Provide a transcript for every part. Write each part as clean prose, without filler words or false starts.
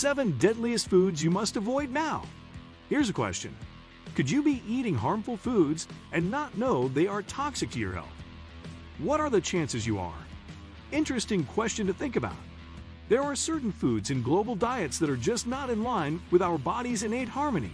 7 deadliest foods you must avoid now. Here's a question. Could you be eating harmful foods and not know they are toxic to your health? What are the chances you are? Interesting question to think about. There are certain foods in global diets that are just not in line with our body's innate harmony.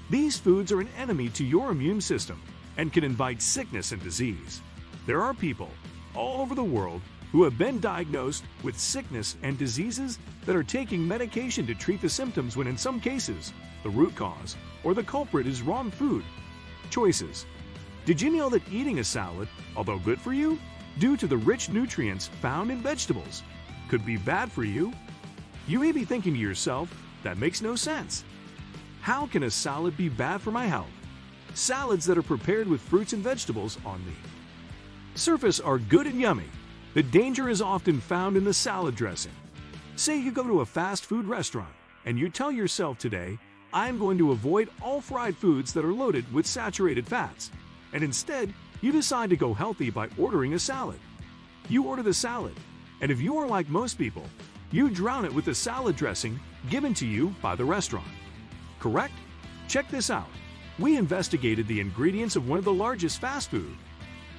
These foods are an enemy to your immune system and can invite sickness and disease. There are people all over the world who have been diagnosed with sickness and diseases that are taking medication to treat the symptoms when in some cases, the root cause or the culprit is wrong food choices. Did you know that eating a salad, although good for you, due to the rich nutrients found in vegetables, could be bad for you? You may be thinking to yourself, that makes no sense. How can a salad be bad for my health? Salads that are prepared with fruits and vegetables on the surface are good and yummy. The danger is often found in the salad dressing. Say you go to a fast food restaurant and you tell yourself today, I'm going to avoid all fried foods that are loaded with saturated fats, and instead you decide to go healthy by ordering a salad. You order the salad, and if you are like most people, you drown it with the salad dressing given to you by the restaurant. Correct? Check this out. We investigated the ingredients of one of the largest fast food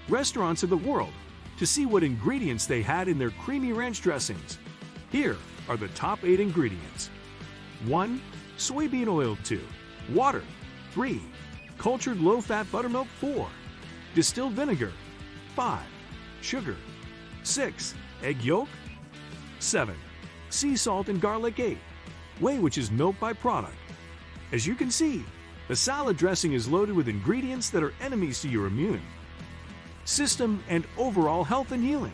restaurants in the world to see what ingredients they had in their creamy ranch dressings. Here are the top 8 ingredients. 1. Soybean oil. 2. Water. 3. Cultured low-fat buttermilk. 4. Distilled vinegar. 5. Sugar. 6. Egg yolk. 7. Sea salt and garlic. 8. Whey, which is milk byproduct. As you can see, the salad dressing is loaded with ingredients that are enemies to your immune system and overall health and healing.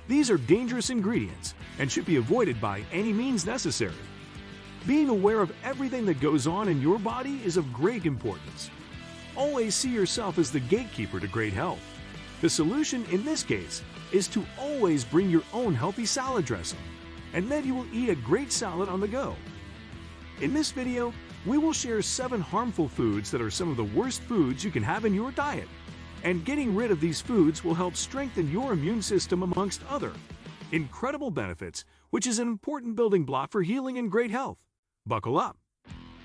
These are dangerous ingredients and should be avoided by any means necessary. Being aware of everything that goes on in your body is of great importance. Always see yourself as the gatekeeper to great health. The solution in this case is to always bring your own healthy salad dressing, and then you will eat a great salad on the go. In this video, we will share 7 harmful foods that are some of the worst foods you can have in your diet. And getting rid of these foods will help strengthen your immune system amongst other incredible benefits, which is an important building block for healing and great health. Buckle up.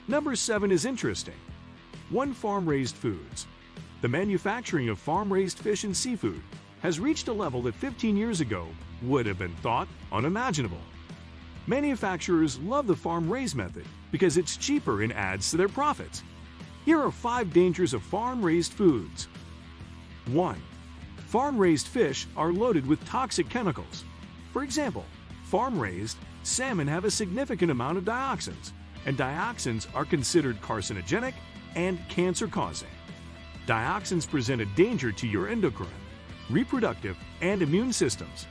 Number 7 is interesting. 1. Farm-raised foods. The manufacturing of farm-raised fish and seafood has reached a level that 15 years ago would have been thought unimaginable. Manufacturers love the farm-raised method because it's cheaper and adds to their profits. Here are 5 dangers of farm-raised foods. 1. Farm-raised fish are loaded with toxic chemicals. For example, farm-raised salmon have a significant amount of dioxins, and dioxins are considered carcinogenic and cancer-causing. Dioxins present a danger to your endocrine, reproductive, and immune systems.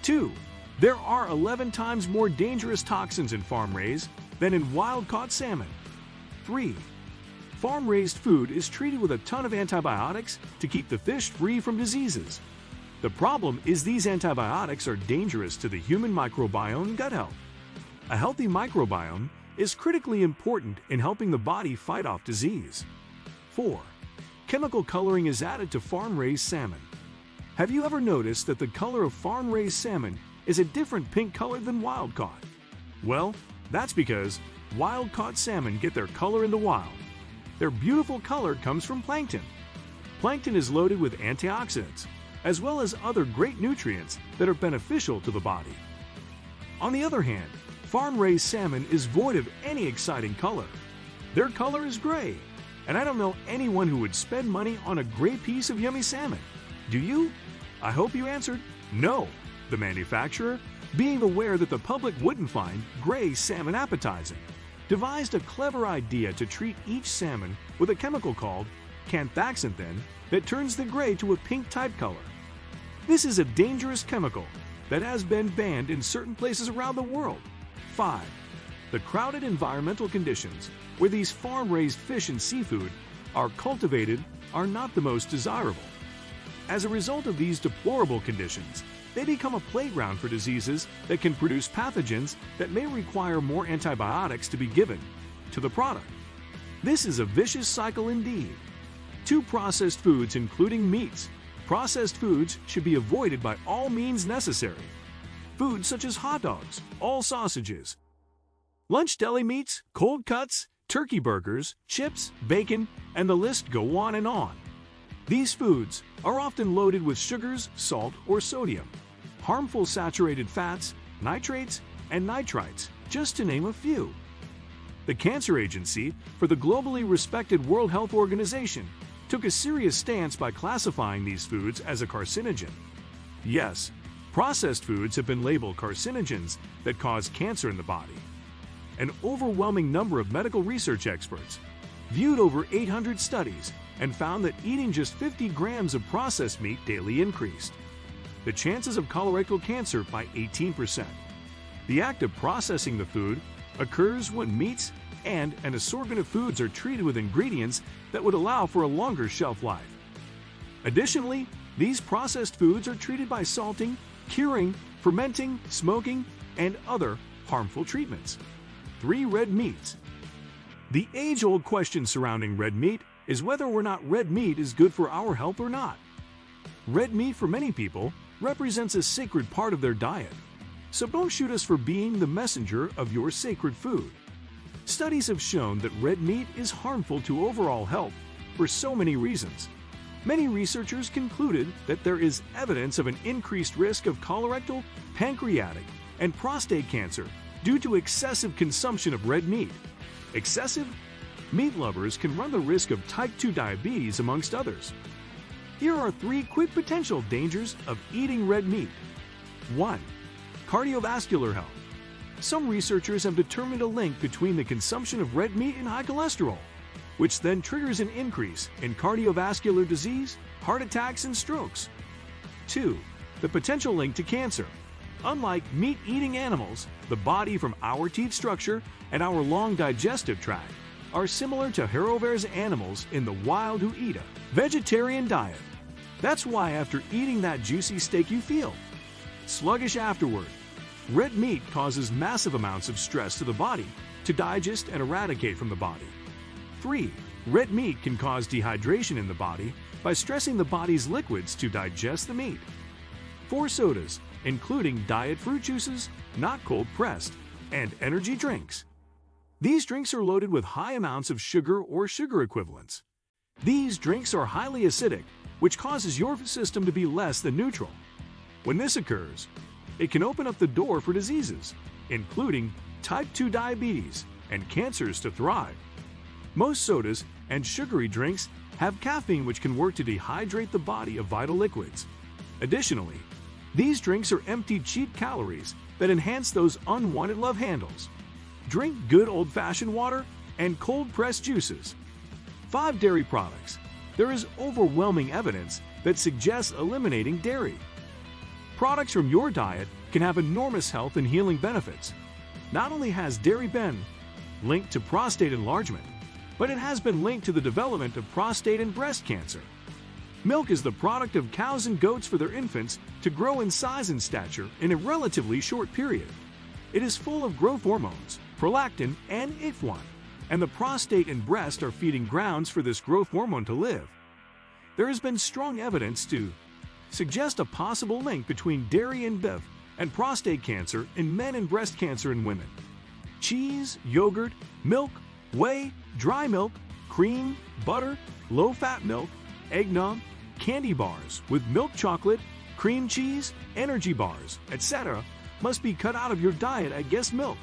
2. There are 11 times more dangerous toxins in farm-raised than in wild-caught salmon. 3. Farm-raised food is treated with a ton of antibiotics to keep the fish free from diseases. The problem is these antibiotics are dangerous to the human microbiome and gut health. A healthy microbiome is critically important in helping the body fight off disease. 4. Chemical coloring is added to farm-raised salmon. Have you ever noticed that the color of farm-raised salmon is a different pink color than wild-caught? Well, that's because wild-caught salmon get their color in the wild. Their beautiful color comes from plankton. Plankton is loaded with antioxidants, as well as other great nutrients that are beneficial to the body. On the other hand, farm-raised salmon is void of any exciting color. Their color is gray, and I don't know anyone who would spend money on a gray piece of yummy salmon. Do you? I hope you answered no. The manufacturer, being aware that the public wouldn't find gray salmon appetizing, devised a clever idea to treat each salmon with a chemical called canthaxanthin that turns the gray to a pink-type color. This is a dangerous chemical that has been banned in certain places around the world. 5. The crowded environmental conditions where these farm-raised fish and seafood are cultivated are not the most desirable. As a result of these deplorable conditions, they become a playground for diseases that can produce pathogens that may require more antibiotics to be given to the product. This is a vicious cycle indeed. 2. Processed foods, including meats. Processed foods should be avoided by all means necessary. Foods such as hot dogs, all sausages, Lunch deli meats, cold cuts, turkey burgers, chips, bacon, and the list go on and on. These foods are often loaded with sugars, salt, or sodium, harmful saturated fats, nitrates, and nitrites, just to name a few. The Cancer Agency, for the globally respected World Health Organization, took a serious stance by classifying these foods as a carcinogen. Yes, processed foods have been labeled carcinogens that cause cancer in the body. An overwhelming number of medical research experts viewed over 800 studies and found that eating just 50 grams of processed meat daily increased the chances of colorectal cancer by 18%. The act of processing the food occurs when meats and an assortment of foods are treated with ingredients that would allow for a longer shelf life. Additionally, these processed foods are treated by salting, curing, fermenting, smoking, and other harmful treatments. 3 red meats. The age-old question surrounding red meat is whether or not red meat is good for our health or not. Red meat for many people represents a sacred part of their diet, so don't shoot us for being the messenger of your sacred food. Studies have shown that red meat is harmful to overall health for so many reasons. Many researchers concluded that there is evidence of an increased risk of colorectal, pancreatic, and prostate cancer due to excessive consumption of red meat. Excessive meat lovers can run the risk of type 2 diabetes, amongst others. Here are 3 quick potential dangers of eating red meat. 1. Cardiovascular health. Some researchers have determined a link between the consumption of red meat and high cholesterol, which then triggers an increase in cardiovascular disease, heart attacks, and strokes. 2. The potential link to cancer. Unlike meat-eating animals, the body from our teeth structure and our long digestive tract are similar to herbivorous animals in the wild who eat a vegetarian diet. That's why after eating that juicy steak you feel sluggish afterward. Red meat causes massive amounts of stress to the body to digest and eradicate from the body. 3. Red meat can cause dehydration in the body by stressing the body's liquids to digest the meat. 4 sodas, including diet fruit juices, not cold-pressed, and energy drinks. These drinks are loaded with high amounts of sugar or sugar equivalents. These drinks are highly acidic, which causes your system to be less than neutral. When this occurs, it can open up the door for diseases, including type 2 diabetes and cancers to thrive. Most sodas and sugary drinks have caffeine, which can work to dehydrate the body of vital liquids. Additionally, these drinks are empty cheap calories that enhance those unwanted love handles. Drink good old-fashioned water and cold-pressed juices. 5 dairy products. There is overwhelming evidence that suggests eliminating dairy. Products from your diet can have enormous health and healing benefits. Not only has dairy been linked to prostate enlargement, but it has been linked to the development of prostate and breast cancer. Milk is the product of cows and goats for their infants to grow in size and stature in a relatively short period. It is full of growth hormones, prolactin, and IF1, and the prostate and breast are feeding grounds for this growth hormone to live. There has been strong evidence to suggest a possible link between dairy and beef and prostate cancer in men and breast cancer in women. Cheese, yogurt, milk, whey, dry milk, cream, butter, low-fat milk, eggnog, candy bars with milk chocolate, cream cheese, energy bars, etc. must be cut out of your diet. I guess milk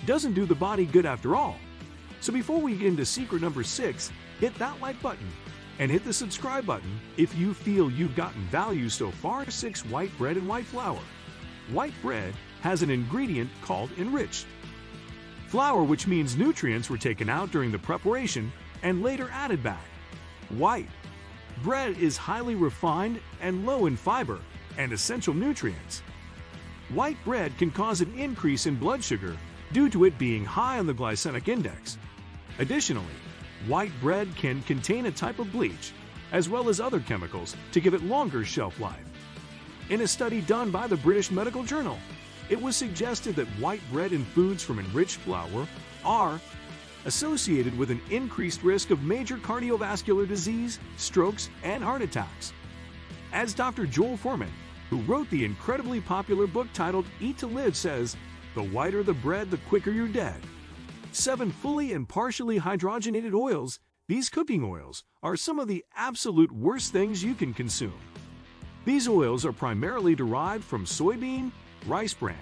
doesn't do the body good after all. So before we get into secret number 6, hit that like button and hit the subscribe button if you feel you've gotten value so far. 6. White bread and white flour. White bread has an ingredient called enriched flour, which means nutrients were taken out during the preparation and later added back. White bread is highly refined and low in fiber and essential nutrients. White bread can cause an increase in blood sugar due to it being high on the glycemic index. Additionally, white bread can contain a type of bleach, as well as other chemicals, to give it longer shelf life. In a study done by the British Medical Journal, it was suggested that white bread and foods from enriched flour are associated with an increased risk of major cardiovascular disease, strokes, and heart attacks. As Dr. Joel Fuhrman, who wrote the incredibly popular book titled Eat to Live, says, The whiter the bread, the quicker you're dead. 7 fully and partially hydrogenated oils. These cooking oils are some of the absolute worst things you can consume. These oils are primarily derived from soybean, rice bran,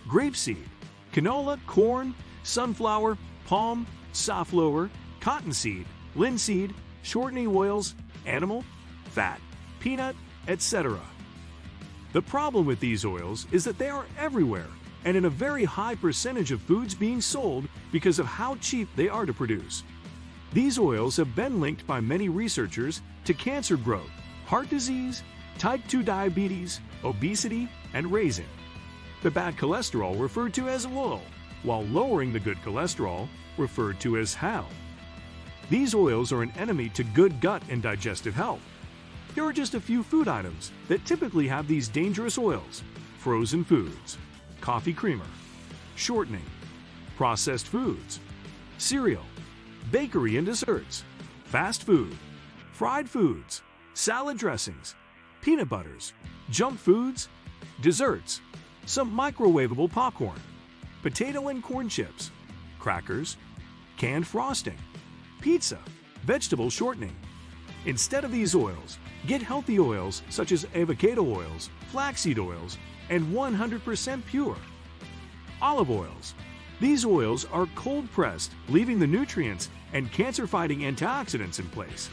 grapeseed, canola, corn, sunflower, palm, safflower, cottonseed, linseed, shortening oils, animal, fat, peanut, etc. The problem with these oils is that they are everywhere and in a very high percentage of foods being sold because of how cheap they are to produce. These oils have been linked by many researchers to cancer growth, heart disease, type 2 diabetes, obesity, and raising the bad cholesterol referred to as LOL, while lowering the good cholesterol referred to as HAL. These oils are an enemy to good gut and digestive health. Here are just a few food items that typically have these dangerous oils: frozen foods, coffee creamer, shortening, processed foods, cereal, bakery and desserts, fast food, fried foods, salad dressings, peanut butters, junk foods, desserts, some microwavable popcorn, potato and corn chips, crackers, canned frosting, pizza, vegetable shortening. Instead of these oils, get healthy oils such as avocado oils, flaxseed oils, and 100% pure olive oils. These oils are cold-pressed, leaving the nutrients and cancer-fighting antioxidants in place.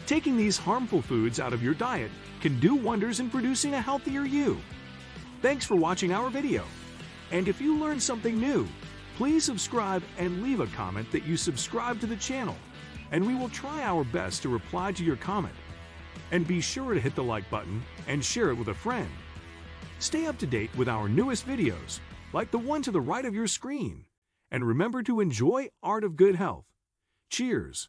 Taking these harmful foods out of your diet can do wonders in producing a healthier you. Thanks for watching our video. And if you learned something new, please subscribe and leave a comment that you subscribe to the channel, and we will try our best to reply to your comment. And be sure to hit the like button and share it with a friend. Stay up to date with our newest videos, like the one to the right of your screen. And remember to enjoy Art of Good Health. Cheers!